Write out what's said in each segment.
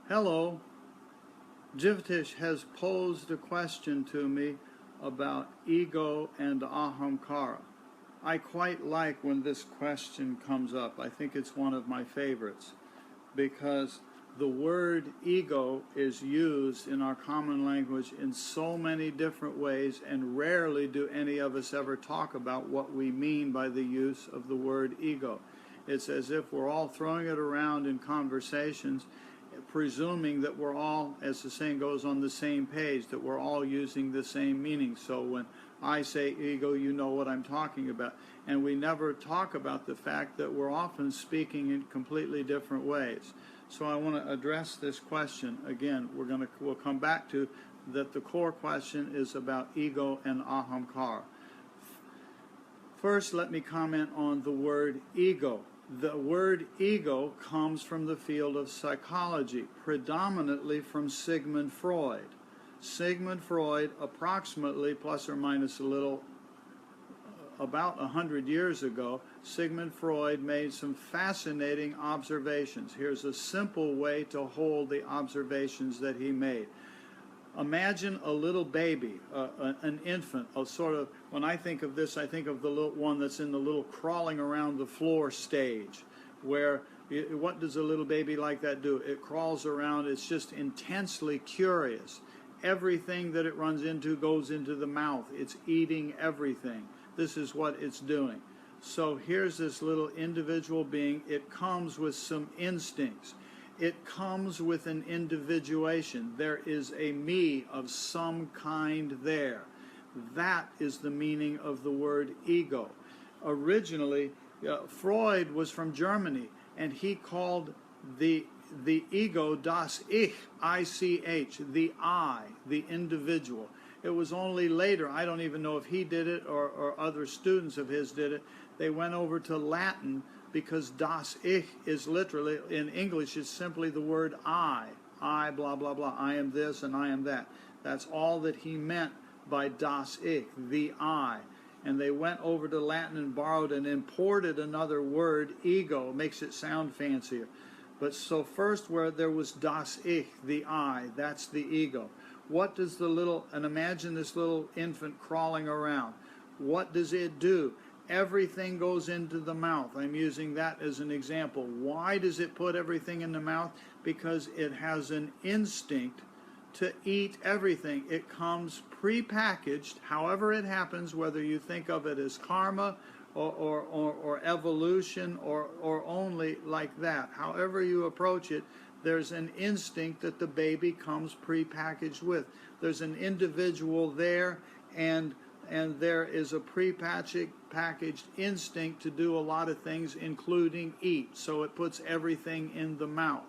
Hello, Jivtish has posed a question to me about ego and Ahamkara. I quite like when this question comes up. I think it's one of my favorites because the word ego is used in our common language in so many different ways, and rarely do any of us ever talk about what we mean by the use of the word ego. It's as if we're all throwing it around in conversations, presuming that we're all, as the saying goes, on the same page, that we're all using the same meaning. So when I say ego, you know what I'm talking about. And we never talk about the fact that we're often speaking in completely different ways. So I want to address this question again. We'll come back to that. The core question is about ego and ahamkara. First, let me comment on the word ego. The word ego comes from the field of psychology, predominantly from Sigmund Freud. Sigmund Freud, approximately, plus or minus a little, about 100 years ago, Sigmund Freud made some fascinating observations. Here's a simple way to hold the observations that he made. Imagine a little baby, an infant, a sort of, when I think of this, I think of the little one that's in the little crawling around the floor stage, where, what does a little baby like that do? It crawls around, it's just intensely curious. Everything that it runs into goes into the mouth. It's eating everything. This is what it's doing. So here's this little individual being. It comes with some instincts. It comes with an individuation. There is a me of some kind there. That is the meaning of the word ego. Originally, Freud was from Germany, and he called the ego das Ich, I-C-H, the I, the individual. It was only later, I don't even know if he did it or other students of his did it, they went over to Latin, because das Ich is literally, in English, is simply the word I blah blah blah, I am this and I am that. That's all that he meant by das Ich, the I. And they went over to Latin and borrowed and imported another word, ego, makes it sound fancier. But so first, where there was das Ich, the I, that's the ego. What does the little, and imagine this little infant crawling around. What does it do? Everything goes into the mouth. I'm using that as an example. Why does it put everything in the mouth? Because it has an instinct to eat everything. It comes prepackaged, however it happens, whether you think of it as karma or evolution or only like that. However you approach it, there's an instinct that the baby comes prepackaged with. There's an individual there, and there is a prepackaged instinct to do a lot of things, including eat. So it puts everything in the mouth.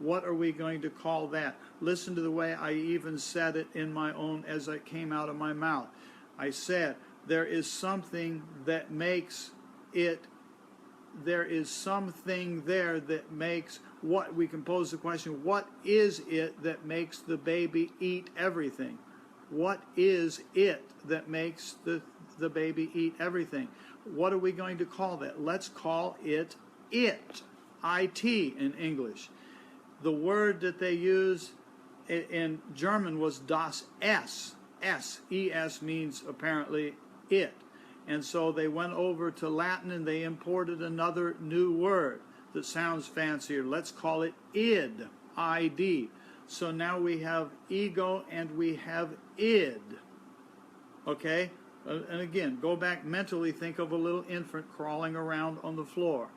What are we going to call that? Listen to the way I even said it in my own, as it came out of my mouth. I said, there is something that makes it, there is something there that makes, what, we can pose the question, what is it that makes the baby eat everything? What is it that makes the baby eat everything? What are we going to call that? Let's call it I-T in English. The word that they use in German was das S. S-E-S means apparently it. And so they went over to Latin and they imported another new word that sounds fancier. Let's call it id, I-D. So now we have ego and we have id. Okay? And again, go back mentally, think of a little infant crawling around on the floor.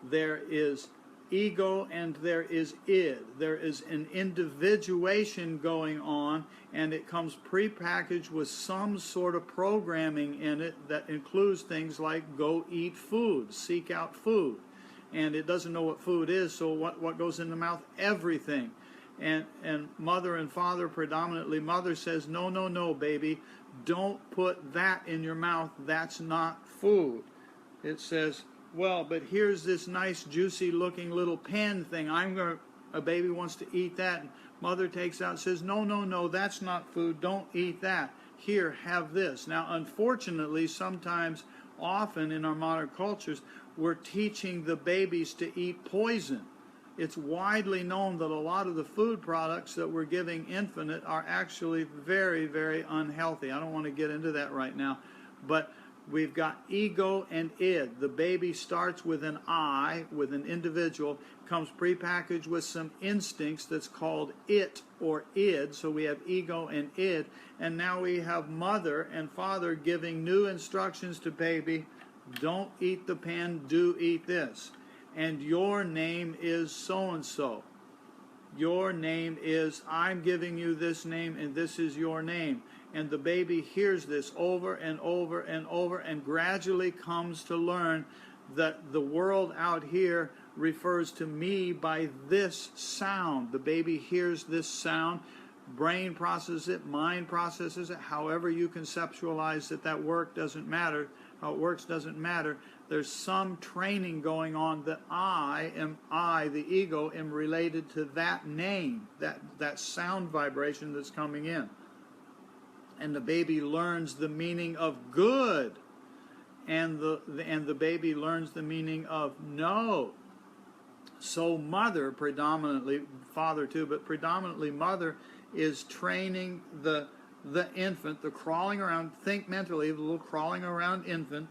There is ego and there is id. There is an individuation going on, and it comes prepackaged with some sort of programming in it that includes things like go eat food, seek out food. And it doesn't know what food is, so what goes in the mouth? Everything. And mother and father, predominantly mother, says, no, no, no, baby, don't put that in your mouth. That's not food. It says, well, but here's this nice, juicy looking little pen thing. A baby wants to eat that. And mother takes out and says, no, no, no, that's not food. Don't eat that. Here, have this. Now, unfortunately, sometimes, often in our modern cultures, we're teaching the babies to eat poison. It's widely known that a lot of the food products that we're giving infant are actually very, very unhealthy. I don't want to get into that right now, but we've got ego and id. The baby starts with an I, with an individual, comes prepackaged with some instincts that's called it or id. So we have ego and id, and now we have mother and father giving new instructions to baby. Don't eat the pen, do eat this. And your name is so-and-so. Your name is, I'm giving you this name, and this is your name. And the baby hears this over and over and over, and gradually comes to learn that the world out here refers to me by this sound. The baby hears this sound, brain processes it, mind processes it, however you conceptualize it, that work doesn't matter. How it works doesn't matter. There's some training going on that I, the ego, am related to that name, that sound vibration that's coming in. And the baby learns the meaning of good, and the baby learns the meaning of no. So mother, predominantly, father too, but predominantly mother, is training the infant, the crawling around, think mentally, the little crawling around infant,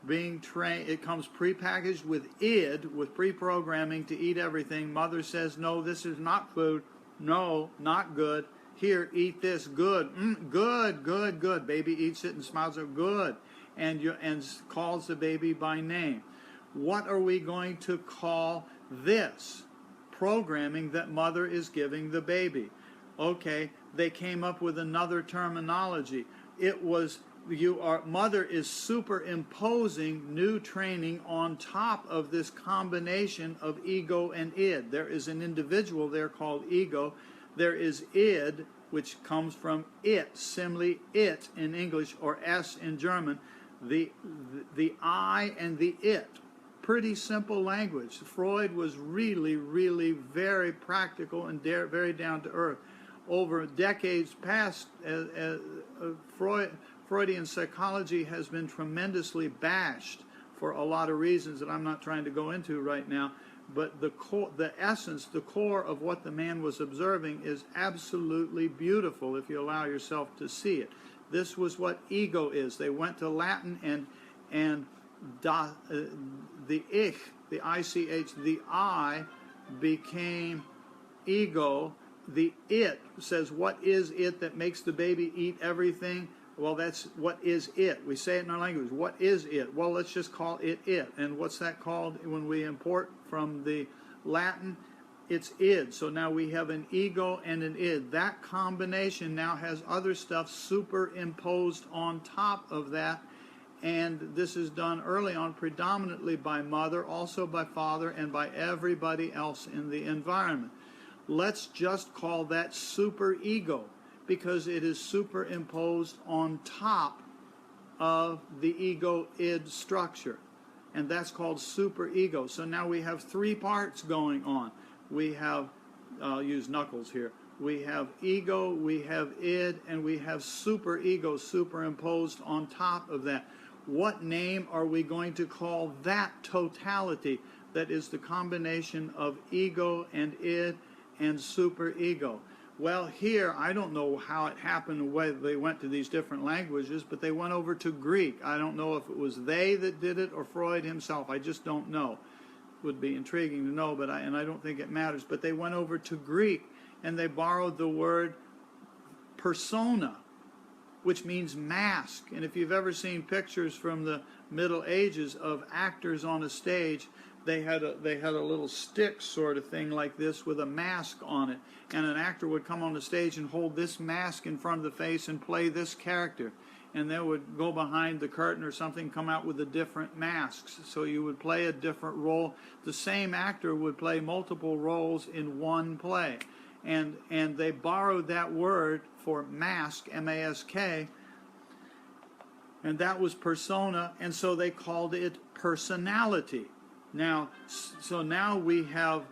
being trained. It comes prepackaged with id, with pre-programming to eat everything. Mother says, no, this is not food. No, not good. Here, eat this. Good. Good, good, good. Baby eats it and smiles at good. And calls the baby by name. What are we going to call this? Programming that mother is giving the baby. Okay, they came up with another terminology. It was, mother is superimposing new training on top of this combination of ego and id. There is an individual there called ego. There is id, which comes from it, simile it in English, or s in German. The I and the it. Pretty simple language. Freud was really, really very practical and very down to earth. Over decades past, Freudian psychology has been tremendously bashed for a lot of reasons that I'm not trying to go into right now. But the essence, the core of what the man was observing is absolutely beautiful if you allow yourself to see it. This was what ego is. They went to Latin and the ich, the ich, the I became ego. The it says, what is it that makes the baby eat everything? Well, that's what is it. We say it in our language. What is it? Well, let's just call it it. And what's that called when we import from the Latin? It's id. So now we have an ego and an id. That combination now has other stuff superimposed on top of that. And this is done early on predominantly by mother, also by father, and by everybody else in the environment. Let's just call that superego, because it is superimposed on top of the ego-id structure. And that's called superego. So now we have three parts going on. We have, I'll use knuckles here, we have ego, we have id, and we have superego superimposed on top of that. What name are we going to call that totality that is the combination of ego and id and superego? Well, here, I don't know how it happened, the way they went to these different languages, but they went over to Greek. I don't know if it was they that did it or Freud himself. I just don't know. Would be intriguing to know, but I don't think it matters. But they went over to Greek, and they borrowed the word persona, which means mask. And if you've ever seen pictures from the Middle Ages of actors on a stage, they had a little stick sort of thing like this with a mask on it, and an actor would come on the stage and hold this mask in front of the face and play this character, and they would go behind the curtain or something, come out with the different masks. So you would play a different role. The same actor would play multiple roles in one play, and they borrowed that word for mask, M-A-S-K, and that was persona, and so they called it personality. Now, so now we have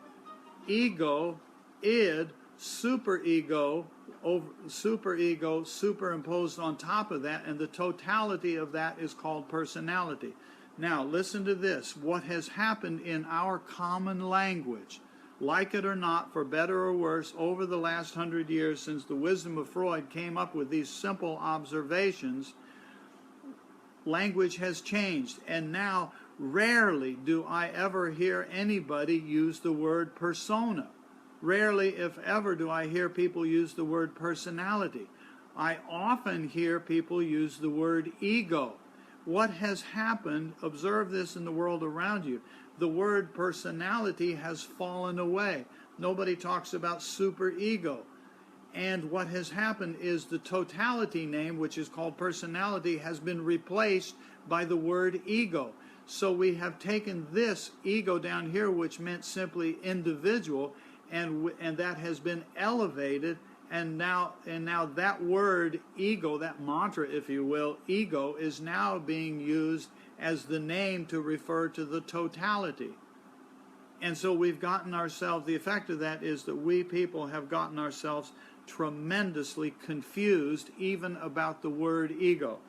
ego, id, superego, superimposed on top of that, and the totality of that is called personality. Now, listen to this. What has happened in our common language, Like it or not, for better or worse, over the last 100 years since the wisdom of Freud came up with these simple observations, language has changed. And now, rarely do I ever hear anybody use the word persona. Rarely, if ever, do I hear people use the word personality. I often hear people use the word ego. What has happened, observe this in the world around you, the word personality has fallen away. Nobody talks about superego. And what has happened is the totality name, which is called personality, has been replaced by the word ego. So we have taken this ego down here, which meant simply individual, and that has been elevated, and now that word ego, that mantra, if you will, ego, is now being used as the name to refer to the totality. And so we've gotten ourselves, the effect of that is that we people have gotten ourselves tremendously confused even about the word ego.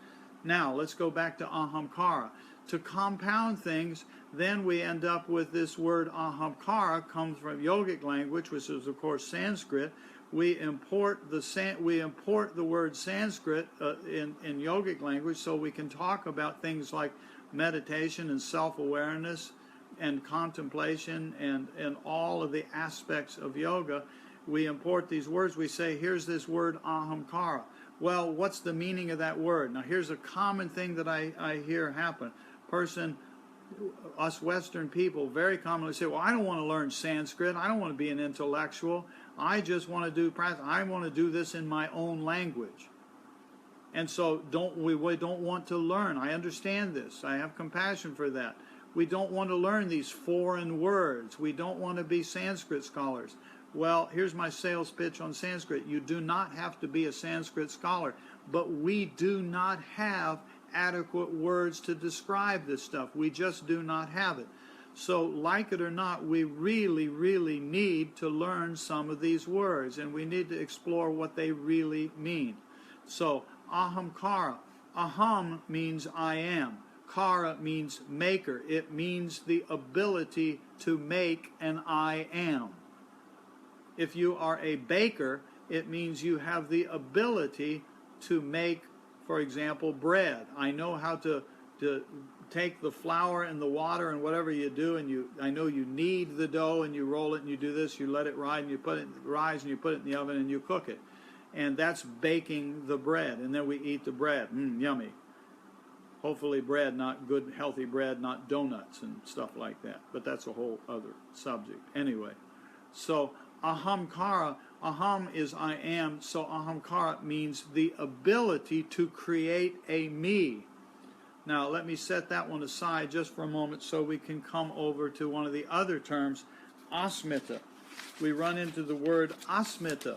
Now, let's go back to Ahamkara. To compound things, then we end up with this word Ahamkara, comes from yogic language, which is, of course, Sanskrit. We import the word Sanskrit in yogic language so we can talk about things like meditation and self-awareness and contemplation and all of the aspects of yoga. We import these words. We say, here's this word Ahamkara. Well, what's the meaning of that word? Now, here's a common thing that I hear happen. Us Western people very commonly say, well, I don't want to learn Sanskrit. I don't want to be an intellectual. I just want to do practice. I want to do this in my own language. And so we don't want to learn. I understand this. I have compassion for that. We don't want to learn these foreign words. We don't want to be Sanskrit scholars. Well, here's my sales pitch on Sanskrit. You do not have to be a Sanskrit scholar, but we do not have adequate words to describe this stuff. We just do not have it. So, like it or not, we really, really need to learn some of these words, and we need to explore what they really mean. So, Ahamkara. Aham means I am. Kara means maker. It means the ability to make an I am. If you are a baker, it means you have the ability to make, for example, bread. I know how to take the flour and the water and whatever you do, and I know you knead the dough and you roll it and you do this, you let it rise and you put it in the oven and you cook it. And that's baking the bread, and then we eat the bread. Yummy. Hopefully bread, not good, healthy bread, not donuts and stuff like that. But that's a whole other subject. Anyway, so Ahamkara, Aham is I am, so Ahamkara means the ability to create a me. Now, let me set that one aside just for a moment so we can come over to one of the other terms, asmita. We run into the word asmita.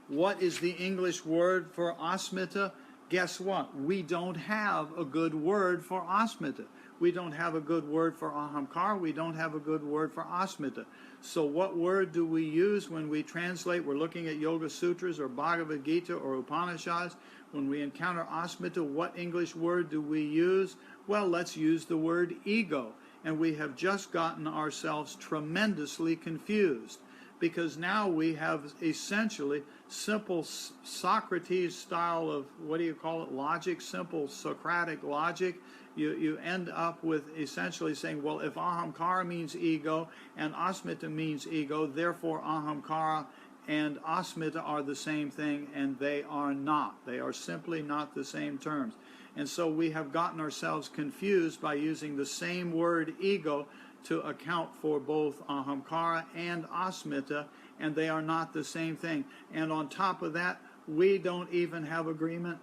What is the English word for asmita? Guess what? We don't have a good word for asmita. We don't have a good word for Ahamkara. We don't have a good word for asmita. So what word do we use when we translate? We're looking at Yoga Sutras or Bhagavad Gita or Upanishads. When we encounter asmita, what English word do we use? Well, let's use the word ego. And we have just gotten ourselves tremendously confused, because now we have essentially simple Socrates style of, what do you call it, logic, simple Socratic logic. You end up with essentially saying, well, if Ahamkara means ego and asmita means ego, therefore Ahamkara and asmita are the same thing, and they are not. They are simply not the same terms. And so we have gotten ourselves confused by using the same word ego to account for both Ahamkara and asmita, and they are not the same thing. And on top of that, we don't even have agreement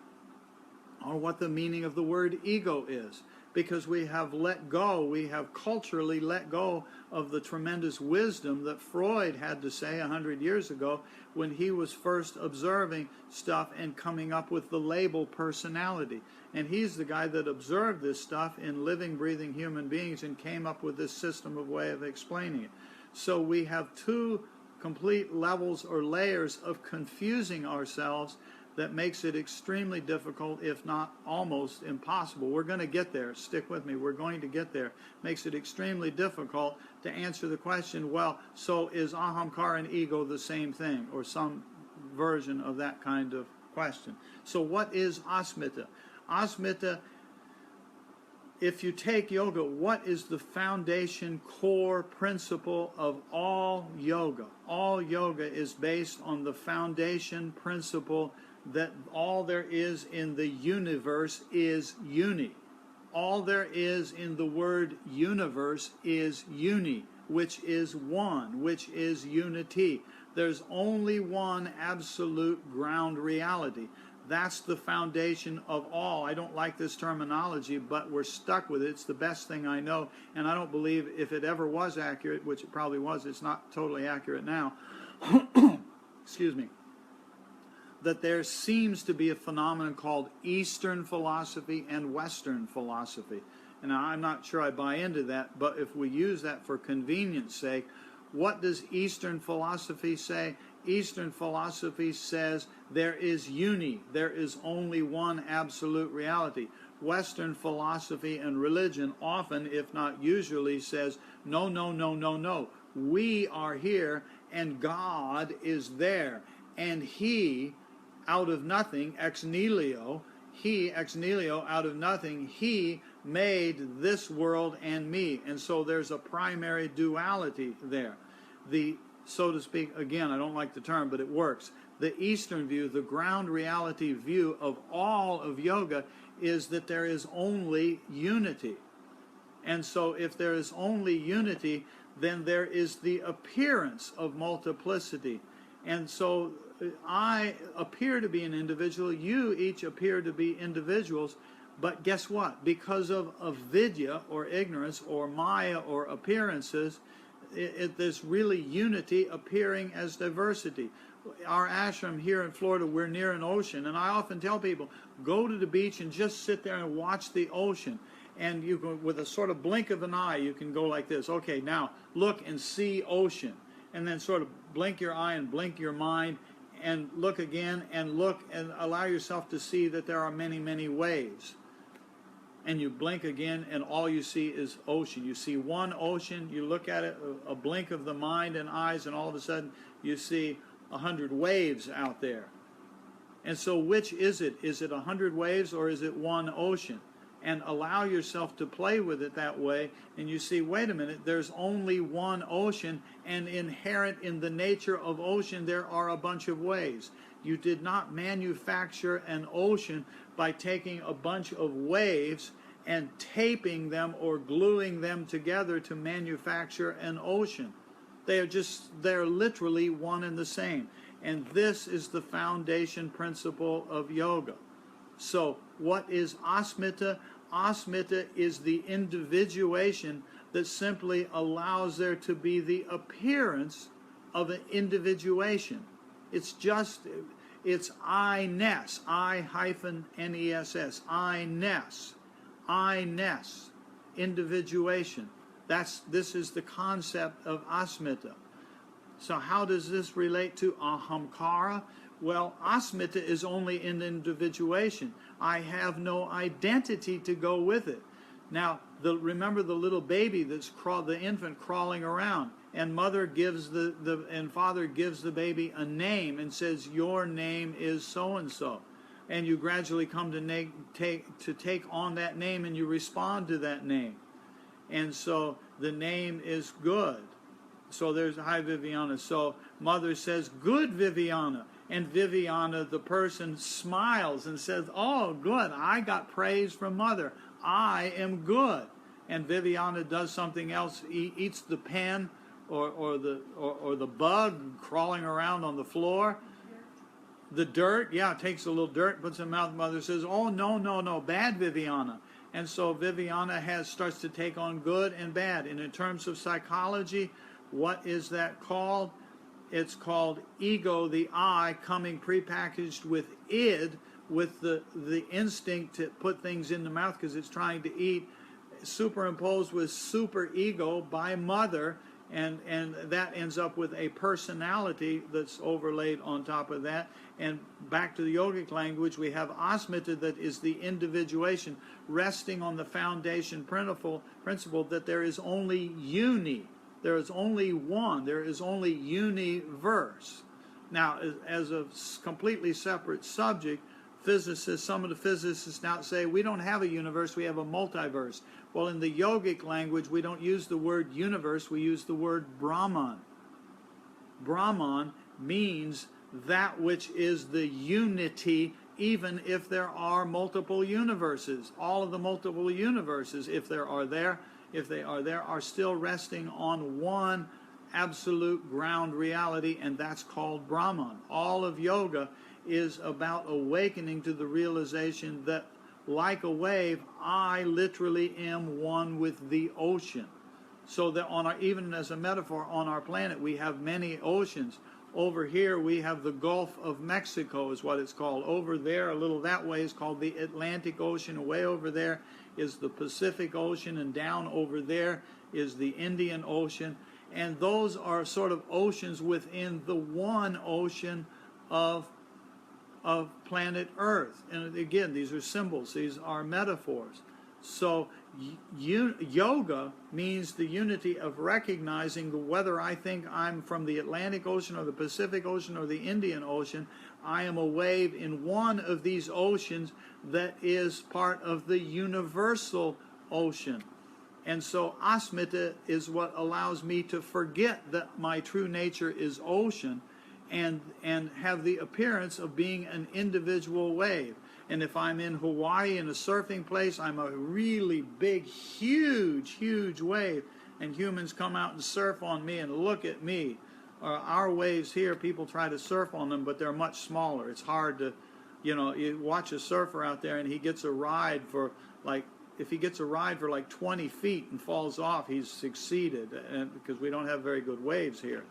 on what the meaning of the word ego is, because we have let go, we have culturally let go of the tremendous wisdom that Freud had to say 100 years ago when he was first observing stuff and coming up with the label personality. And he's the guy that observed this stuff in living, breathing human beings and came up with this system of way of explaining it. So we have two complete levels or layers of confusing ourselves that makes it extremely difficult, if not almost impossible. We're going to get there. Stick with me. We're going to get there. Makes it extremely difficult to answer the question, well, so is Ahamkara and ego the same thing, or some version of that kind of question. So what is asmita? Asmita, if you take yoga, what is the foundation core principle of all yoga? All yoga is based on the foundation principle that all there is in the universe is uni. All there is in the word universe is uni, which is one, which is unity. There's only one absolute ground reality. That's the foundation of all. I don't like this terminology, but we're stuck with it. It's the best thing I know, and I don't believe if it ever was accurate, which it probably was, it's not totally accurate now, excuse me, that there seems to be a phenomenon called Eastern philosophy and Western philosophy. And I'm not sure I buy into that, but if we use that for convenience sake, what does Eastern philosophy say? Eastern philosophy says there is uni, there is only one absolute reality. Western philosophy and religion often, if not usually, says no, no, no, no, no. We are here and God is there. And He, out of nothing, ex nihilo, He, ex nihilo, out of nothing, He made this world and me. And so there's a primary duality there. The, so to speak, again, I don't like the term, but it works. The Eastern view, the ground reality view of all of yoga, is that there is only unity. And so if there is only unity, then there is the appearance of multiplicity. And so I appear to be an individual, you each appear to be individuals, but guess what? Because of avidya, or ignorance, or maya, or appearances, there's really unity appearing as diversity. Our ashram here in Florida, we're near an ocean, and I often tell people, go to the beach and just sit there and watch the ocean. And you can, with a sort of blink of an eye, you can go like this. Okay, now look and see ocean. And then sort of blink your eye and blink your mind and look again and look and allow yourself to see that there are many, many waves. And you blink again and all you see is ocean. You see one ocean, you look at it, a blink of the mind and eyes, and all of a sudden you see 100 waves out there. And so which is it? Is it 100 waves or is it one ocean? And allow yourself to play with it that way, and you see, wait a minute, there's only one ocean, and inherent in the nature of ocean there are a bunch of waves. You did not manufacture an ocean by taking a bunch of waves and taping them or gluing them together to manufacture an ocean. They're literally one and the same. And this is the foundation principle of yoga. So what is asmita? Asmita is the individuation that simply allows there to be the appearance of an individuation. It's I-ness, I-N-E-S-S, I-ness, I-ness, individuation. This is the concept of asmita. So how does this relate to ahamkara? Well, asmita is only in individuation. I have no identity to go with it. Now, remember the little baby that's the infant crawling around, and mother gives and father gives the baby a name and says, your name is so and so, and you gradually come to take on that name, and you respond to that name, and so the name is good. So there's hi Viviana. So mother says, good Viviana. And Viviana, the person, smiles and says, oh, good, I got praise from mother. I am good. And Viviana does something else, eats the pen or the bug crawling around on the floor. The dirt, yeah, takes a little dirt, puts it in her mouth. Mother says, oh, no, no, no, bad Viviana. And so Viviana starts to take on good and bad. And in terms of psychology, what is that called? It's called ego, the I, coming prepackaged with id, with the instinct to put things in the mouth because it's trying to eat, superimposed with super ego by mother, and that ends up with a personality that's overlaid on top of that. And back to the yogic language, we have asmita, that is the individuation, resting on the foundation principle that there is only uni, there is only one, there is only universe. Now, as a completely separate subject, some of the physicists now say we don't have a universe, we have a multiverse. Well, in the yogic language, we don't use the word universe, we use the word Brahman. Brahman means that which is the unity, even if there are multiple universes. All of the multiple universes, if they are there, are still resting on one absolute ground reality, and that's called Brahman. All of yoga is about awakening to the realization that, like a wave, I literally am one with the ocean. So that even as a metaphor, on our planet we have many oceans. Over here we have the Gulf of Mexico is what it's called. Over there, a little that way, is called the Atlantic Ocean. Way over there is the Pacific Ocean, and down over there is the Indian Ocean. And those are sort of oceans within the one ocean of planet Earth. And again, these are symbols, these are metaphors. So yoga means the unity of recognizing whether I think I'm from the Atlantic Ocean or the Pacific Ocean or the Indian Ocean, I am a wave in one of these oceans that is part of the universal ocean. And so asmita is what allows me to forget that my true nature is ocean, and have the appearance of being an individual wave. And if I'm in Hawaii in a surfing place, I'm a really big, huge wave, and humans come out and surf on me and look at me. Our waves here, people try to surf on them, but they're much smaller. It's hard to, you watch a surfer out there and he gets a ride for if he gets a ride for like 20 feet and falls off, he's succeeded, because we don't have very good waves here.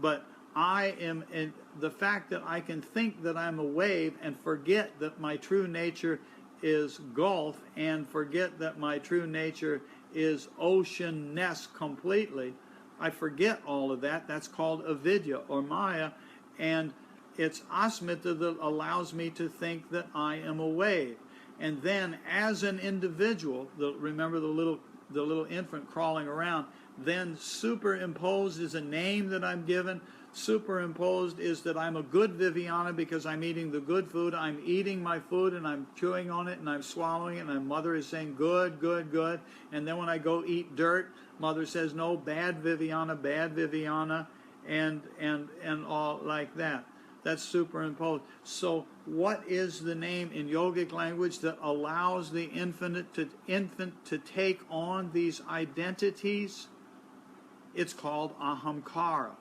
But the fact that I can think that I'm a wave and forget that my true nature is gulf, and forget that my true nature is ocean-ness completely, I forget all of that. That's called avidya or maya, and it's asmita that allows me to think that I am a wave. And then as an individual, remember the little infant crawling around, then superimposed is a name that I'm given. Superimposed is that I'm a good Viviana because I'm eating the good food. I'm eating my food and I'm chewing on it and I'm swallowing it, and my mother is saying good, good, good. And then when I go eat dirt, mother says no, bad Viviana, and all like that. That's superimposed. So what is the name in yogic language that allows the infant to take on these identities? It's called Ahamkara.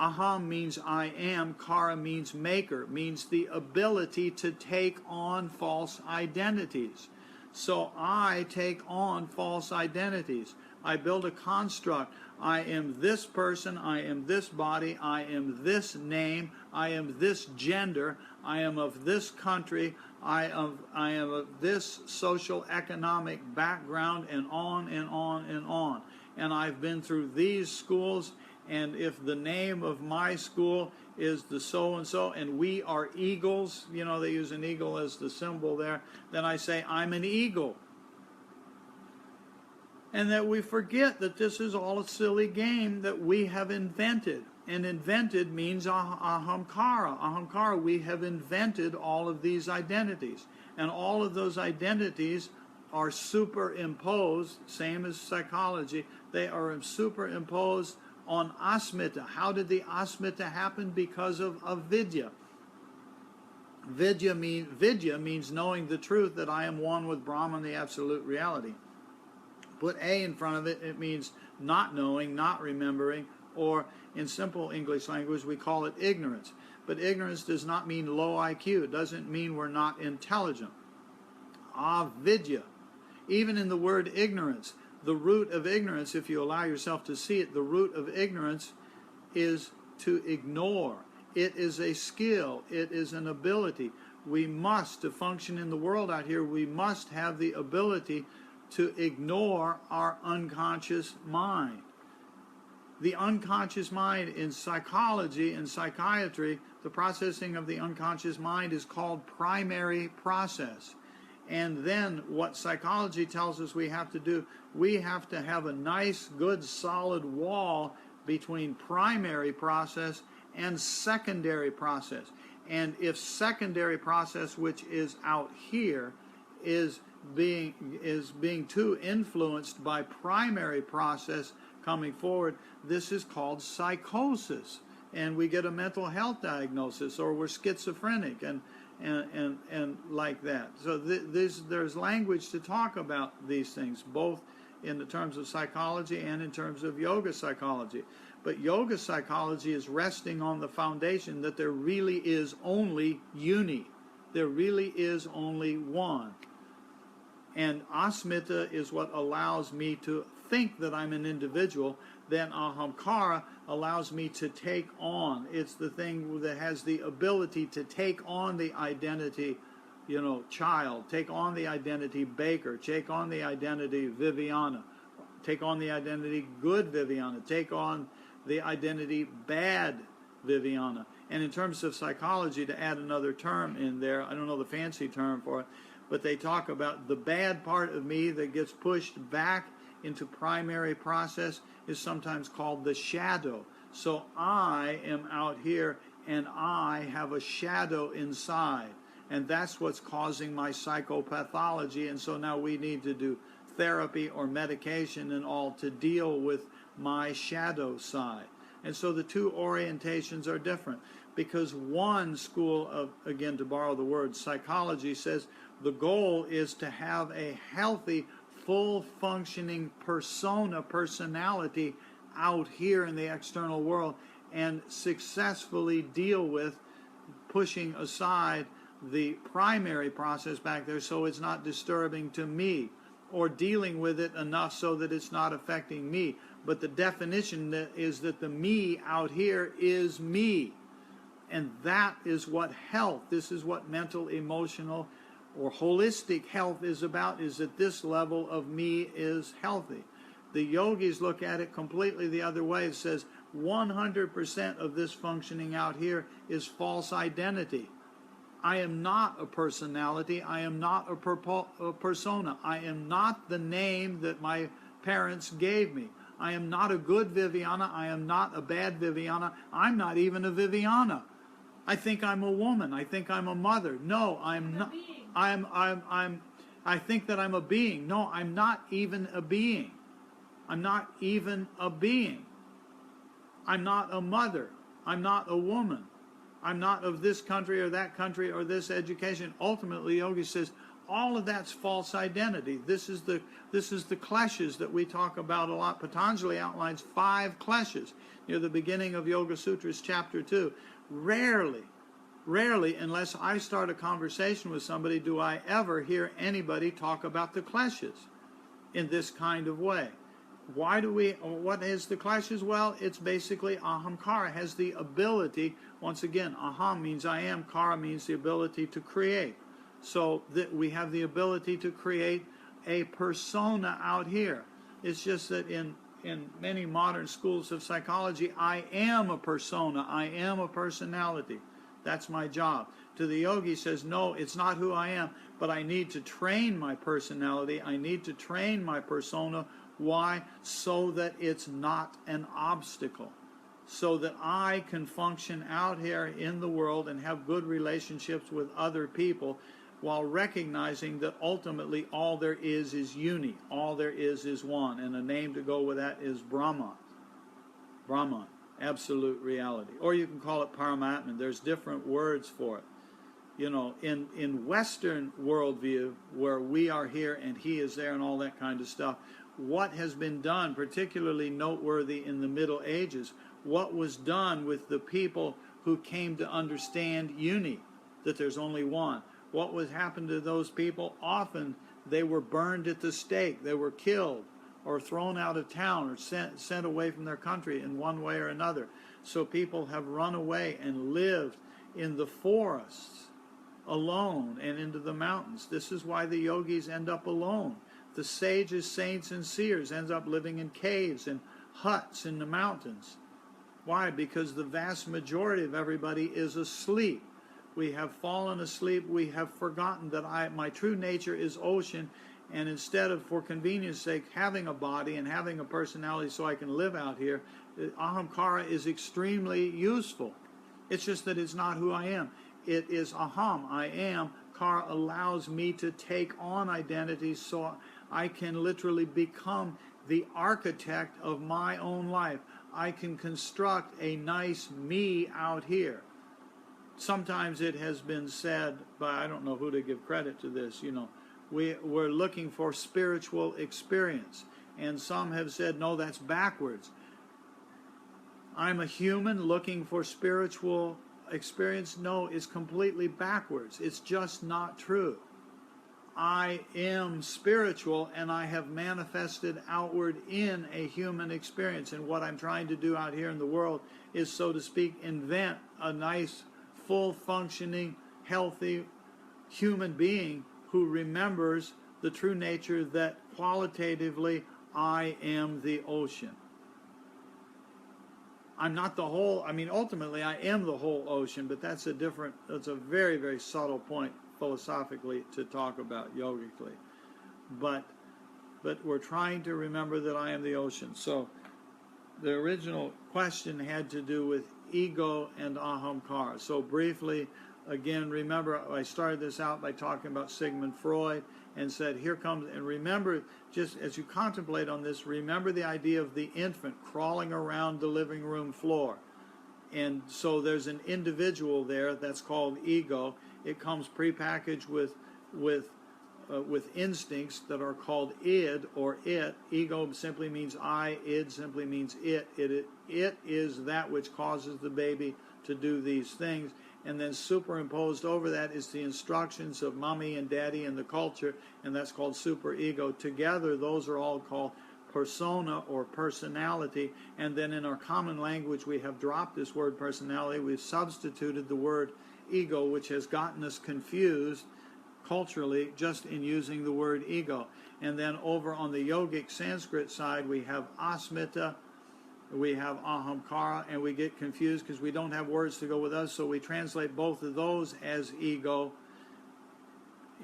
Aham means I am, kara means maker, means the ability to take on false identities. So I take on false identities. I build a construct. I am this person, I am this body, I am this name, I am this gender, I am of this country, I am of this social economic background, and on and on and on. And I've been through these schools, and if the name of my school is the so-and-so, and we are eagles, they use an eagle as the symbol there, then I say I'm an eagle. And that we forget that this is all a silly game that we have invented. And invented means ahamkara. Ahamkara, we have invented all of these identities. And all of those identities are superimposed, same as psychology, they are superimposed on asmita. How did the asmita happen? Because of avidya. Vidya means knowing the truth that I am one with Brahman, the absolute reality. Put A in front of it, it means not knowing, not remembering, or in simple English language, we call it ignorance. But ignorance does not mean low IQ. It doesn't mean we're not intelligent. Avidya. Even in the word ignorance, the root of ignorance, if you allow yourself to see it, the root of ignorance is to ignore. It is a skill. It is an ability. We must, to function in the world out here, we must have the ability to ignore our unconscious mind. The unconscious mind in psychology and psychiatry, the processing of the unconscious mind is called primary process. And then what psychology tells us we have to do, we have to have a nice, good, solid wall between primary process and secondary process. And if secondary process, which is out here, is being too influenced by primary process coming forward, this is called psychosis, and we get a mental health diagnosis, or we're schizophrenic and like that. So there's language to talk about these things, both in the terms of psychology and in terms of yoga psychology. But yoga psychology is resting on the foundation that there really is only uni. There really is only one. And asmita is what allows me to think that I'm an individual. Then ahamkara allows me to take on. It's the thing that has the ability to take on the identity, child, take on the identity baker, take on the identity Viviana, take on the identity good Viviana, take on the identity bad Viviana. And in terms of psychology, to add another term in there, I don't know the fancy term for it, but they talk about the bad part of me that gets pushed back into primary process is sometimes called the shadow. So I am out here and I have a shadow inside, and that's what's causing my psychopathology. And so now we need to do therapy or medication and all to deal with my shadow side. And so the two orientations are different, because one school of, again, to borrow the word, psychology says the goal is to have a healthy, full functioning personality out here in the external world, and successfully deal with pushing aside the primary process back there so it's not disturbing to me, or dealing with it enough so that it's not affecting me. But the definition is that the me out here is me. And that is what health, this is what mental, emotional, or holistic health is about, is that this level of me is healthy. The yogis look at it completely the other way. It says 100% of this functioning out here is false identity. I am not a personality. I am not a persona. I am not the name that my parents gave me. I am not a good Viviana. I am not a bad Viviana. I'm not even a Viviana. I think I'm a woman. I think I'm a mother. No, I'm not. I think that I'm a being. No, I'm not even a being. I'm not even a being. I'm not a mother. I'm not a woman. I'm not of this country or that country or this education. Ultimately, yogi says all of that's false identity. This is the kleshas that we talk about a lot. Patanjali outlines 5 kleshas near the beginning of Yoga Sutras chapter 2. Rarely, unless I start a conversation with somebody, do I ever hear anybody talk about the kleshas in this kind of way. What is the kleshas? Well, it's basically ahamkara has the ability, once again, aham means I am, kara means the ability to create. So that we have the ability to create a persona out here. It's just that in many modern schools of psychology, I am a persona, I am a personality. That's my job. To the yogi says, no, it's not who I am, but I need to train my personality, I need to train my persona. Why? So that it's not an obstacle. So that I can function out here in the world and have good relationships with other people, while recognizing that ultimately all there is uni. All there is one. And a name to go with that is Brahman. Brahman, absolute reality. Or you can call it Paramatman. There's different words for it. You know, in Western worldview, where we are here and he is there and all that kind of stuff, what has been done, particularly noteworthy in the Middle Ages, what was done with the people who came to understand uni, that there's only one. What would happen to those people? Often they were burned at the stake, they were killed, or thrown out of town, or sent away from their country in one way or another. So people have run away and lived in the forests alone and into the mountains. This is why the yogis end up alone. The sages, saints, and seers end up living in caves and huts in the mountains. Why? Because the vast majority of everybody is asleep. We have fallen asleep. We have forgotten that my true nature is ocean, and instead of, for convenience sake, having a body and having a personality so I can live out here, Ahamkara is extremely useful. It's just that it's not who I am. It is Aham, I am. Kara allows me to take on identities so I can literally become the architect of my own life. I can construct a nice me out here. Sometimes it has been said by, I don't know who to give credit to this, we're looking for spiritual experience. And some have said, no, that's backwards. I'm a human looking for spiritual experience. No, it's completely backwards. It's just not true. I am spiritual, and I have manifested outward in a human experience. And what I'm trying to do out here in the world is, so to speak, invent a nice, full-functioning, healthy human being who remembers the true nature that qualitatively I am the ocean. I'm not the whole, ultimately I am the whole ocean, but that's a very, very subtle point philosophically to talk about yogically. But we're trying to remember that I am the ocean. So the original question had to do with ego and ahamkara. So briefly, again, remember I started this out by talking about Sigmund Freud and said, here comes, and remember, just as you contemplate on this, remember the idea of the infant crawling around the living room floor. And so there's an individual there that's called ego. It comes prepackaged with instincts that are called id or it. Ego simply means I, id simply means it. It is that which causes the baby to do these things. And then superimposed over that is the instructions of mommy and daddy and the culture, and that's called superego. Together, those are all called persona or personality. And then in our common language, we have dropped this word personality. We've substituted the word ego, which has gotten us confused culturally just in using the word ego. And then over on the yogic Sanskrit side, we have asmita, we have ahamkara, and we get confused because we don't have words to go with us, so we translate both of those as ego,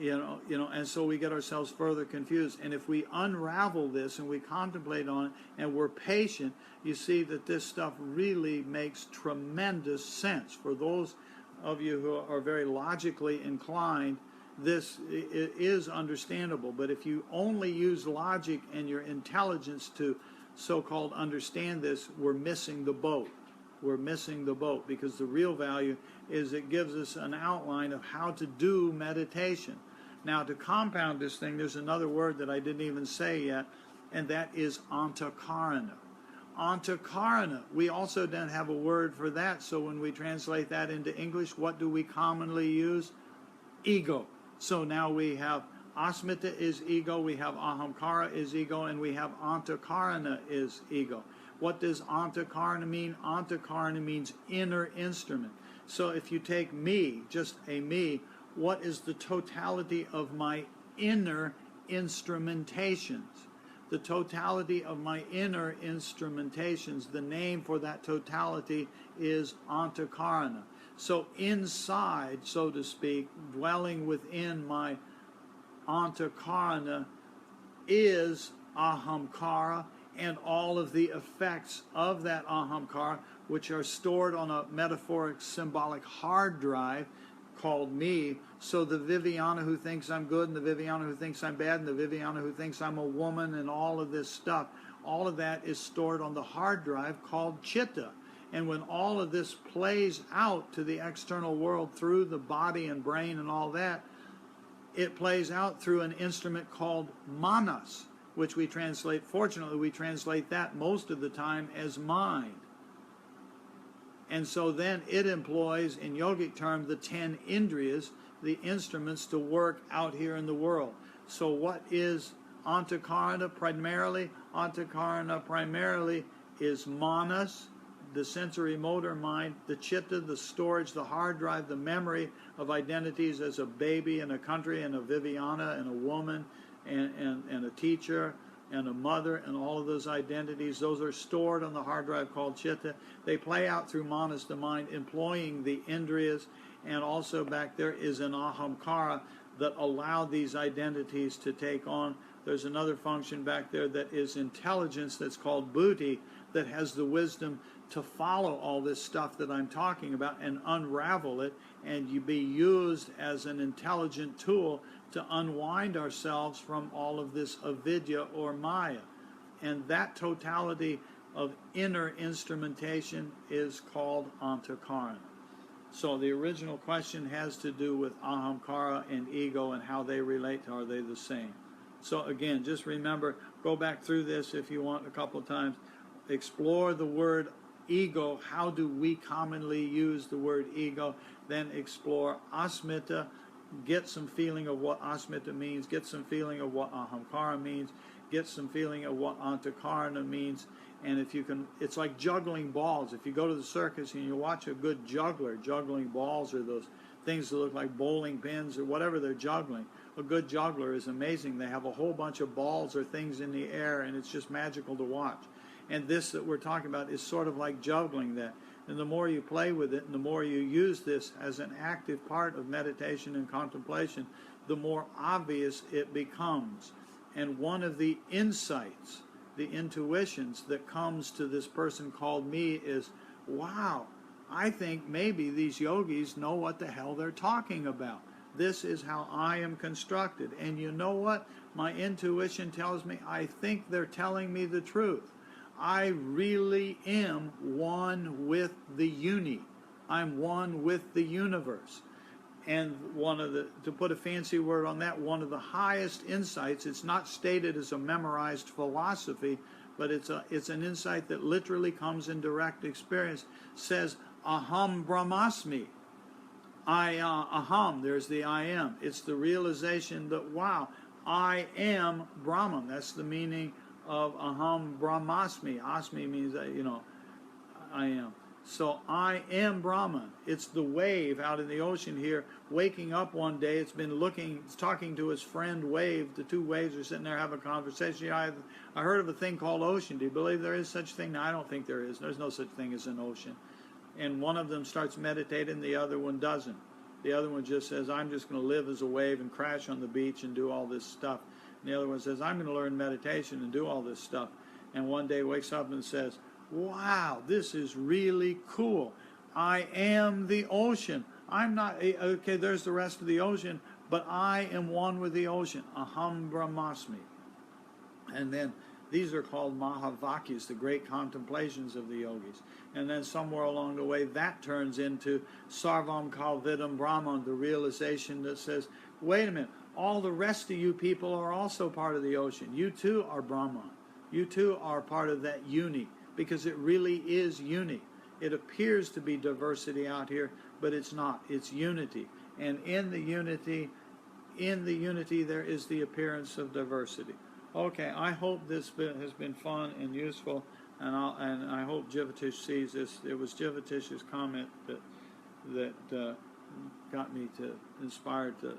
and so we get ourselves further confused. And if we unravel this and we contemplate on it and we're patient, you see that this stuff really makes tremendous sense. For those of you who are very logically inclined, this is understandable. But if you only use logic and your intelligence to so-called understand this, we're missing the boat. We're missing the boat, because the real value is it gives us an outline of how to do meditation. Now, to compound this thing, there's another word that I didn't even say yet, and that is antakarana. Antakarana, we also don't have a word for that, so when we translate that into English, what do we commonly use? Ego. So now we have asmita is ego, we have ahamkara is ego, and we have antakarana is ego. What does antakarana mean? Antakarana means inner instrument. So if you take me, just a me, what is the totality of my inner instrumentations? The totality of my inner instrumentations, the name for that totality is antakarana. So inside, so to speak, dwelling within my antakarana is ahamkara and all of the effects of that ahamkara, which are stored on a metaphoric symbolic hard drive called me. So the Viviana who thinks I'm good, and the Viviana who thinks I'm bad, and the Viviana who thinks I'm a woman, and all of this stuff, all of that is stored on the hard drive called chitta. And when all of this plays out to the external world through the body and brain and all that, it plays out through an instrument called manas, which we translate, fortunately, we translate that most of the time as mind. And so then it employs, in yogic term, the 10 indriyas, the instruments to work out here in the world. So what is antakarana primarily? Antakarana primarily is manas, the sensory motor mind, the chitta, the storage, the hard drive, the memory of identities as a baby in a country and a Viviana and a woman and a teacher, and a mother, and all of those identities. Those are stored on the hard drive called Chitta. They play out through manas, the mind, employing the Indriyas, and also back there is an Ahamkara that allow these identities to take on. There's another function back there that is intelligence that's called Buddhi, that has the wisdom to follow all this stuff that I'm talking about and unravel it, and you be used as an intelligent tool to unwind ourselves from all of this avidya or maya. And that totality of inner instrumentation is called antakarana. So the original question has to do with ahamkara and ego and how they relate. Are they the same? So again, just remember, go back through this if you want a couple of times. Explore the word ego. How do we commonly use the word ego? Then explore asmita. Get some feeling of what asmita means. Get some feeling of what ahamkara means. Get some feeling of what antakarana means. And if you can, it's like juggling balls. If you go to the circus and you watch a good juggler juggling balls, or those things that look like bowling pins or whatever they're juggling, a good juggler is amazing. They have a whole bunch of balls or things in the air, and it's just magical to watch. And this that we're talking about is sort of like juggling that. And the more you play with it, and the more you use this as an active part of meditation and contemplation, the more obvious it becomes. And one of the insights, the intuitions that comes to this person called me is, wow, I think maybe these yogis know what the hell they're talking about. This is how I am constructed. And you know what? My intuition tells me I think they're telling me the truth. I really am one with the uni. I'm one with the universe. And one of the, to put a fancy word on that, one of the highest insights, it's not stated as a memorized philosophy, but it's an insight that literally comes in direct experience, says, Aham Brahmasmi. Aham, there's the I am. It's the realization that, wow, I am Brahman. That's the meaning of Aham Brahmasmi. Asmi means, I am. So I am Brahman. It's the wave out in the ocean here, waking up one day. It's been it's talking to its friend wave. The two waves are sitting there having a conversation. I heard of a thing called ocean. Do you believe there is such a thing? No, I don't think there is. There's no such thing as an ocean. And one of them starts meditating, the other one doesn't. The other one just says, I'm just going to live as a wave and crash on the beach and do all this stuff. And the other one says, I'm going to learn meditation and do all this stuff. And one day wakes up and says, wow, this is really cool. I am the ocean. I'm not, okay, there's the rest of the ocean, but I am one with the ocean. Aham Brahmasmi. And then these are called Mahavakyas, the great contemplations of the yogis. And then somewhere along the way, that turns into Sarvam Kalvidam Brahman, the realization that says, wait a minute, all the rest of you people are also part of the ocean. You too are Brahman. You too are part of that uni, because it really is uni. It appears to be diversity out here, but it's not. It's unity. And in the unity there is the appearance of diversity. Okay, I hope this has been fun and useful, and I hope Jivatish sees this. It was Jivatish's comment that got me inspired to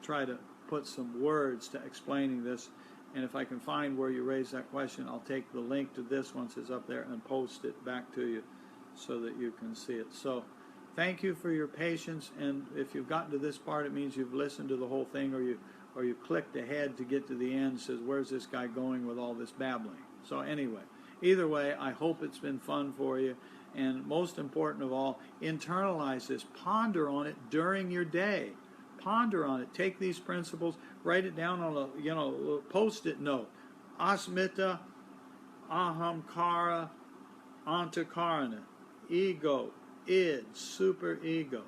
try to put some words to explaining this. And if I can find where you raised that question, I'll take the link to this once it's up there and post it back to you so that you can see it. So thank you for your patience, and if you've gotten to this part, it means you've listened to the whole thing, or you clicked ahead to get to the end, says, where's this guy going with all this babbling? So anyway, either way, I hope it's been fun for you, and most important of all, internalize this. Ponder on it during your day. Ponder on it. Take these principles, write it down on a post-it note. Asmita, ahamkara, antakarana, ego, id, superego,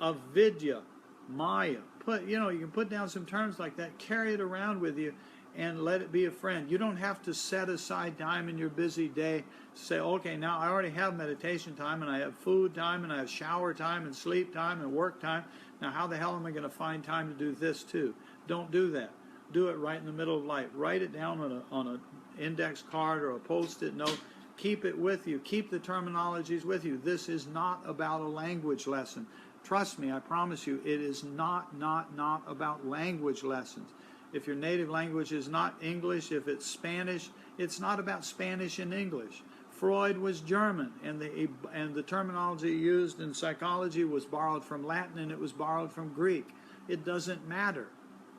avidya, maya. You can put down some terms like that, carry it around with you, and let it be a friend. You don't have to set aside time in your busy day to say, okay, now I already have meditation time, and I have food time, and I have shower time, and sleep time, and work time. Now how the hell am I going to find time to do this too? Don't do that. Do it right in the middle of life. Write it down on an index card or a post-it note. Keep it with you. Keep the terminologies with you. This is not about a language lesson. Trust me, I promise you, it is not about language lessons. If your native language is not English, if it's Spanish, it's not about Spanish and English. Freud was German, and the terminology used in psychology was borrowed from Latin, and it was borrowed from Greek. It doesn't matter.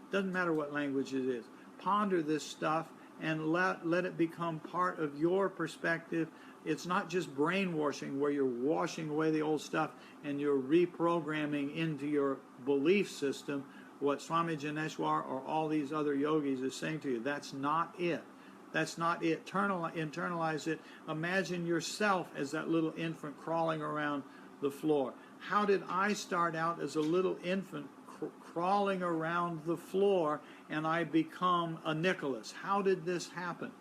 It doesn't matter what language it is. Ponder this stuff and let it become part of your perspective. It's not just brainwashing where you're washing away the old stuff and you're reprogramming into your belief system what Swami Jnaneshara or all these other yogis are saying to you. That's not it. That's not it. Internalize it. Imagine yourself as that little infant crawling around the floor. How did I start out as a little infant crawling around the floor and I become a Nicholas? How did this happen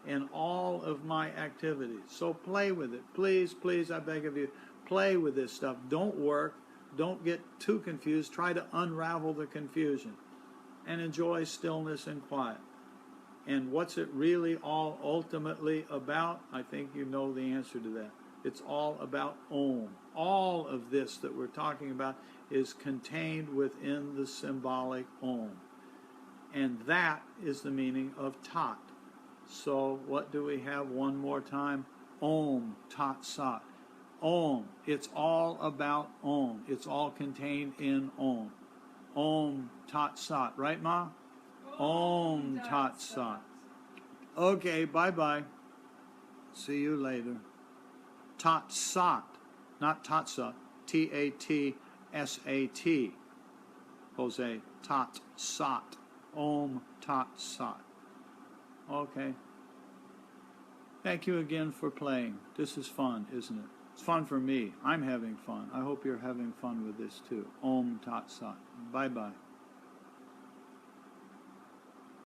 in all of my activities? So play with it. Please, please, I beg of you, play with this stuff. Don't work. Don't get too confused. Try to unravel the confusion and enjoy stillness and quiet. And what's it really all ultimately about? I think you know the answer to that. It's all about Om. All of this that we're talking about is contained within the symbolic Om. And that is the meaning of Tat. So what do we have one more time? Om Tat Sat. Om. It's all about Om. It's all contained in Om. Om Tat Sat. Right, Ma? Om Tat Sat. Okay, bye-bye. See you later. Tat Sat, not Tat Sat. T-A-T-S-A-T. Jose, Tat Sat. Om Tat Sat. Okay. Thank you again for playing. This is fun, isn't it? It's fun for me. I'm having fun. I hope you're having fun with this too. Om Tat Sat. Bye-bye.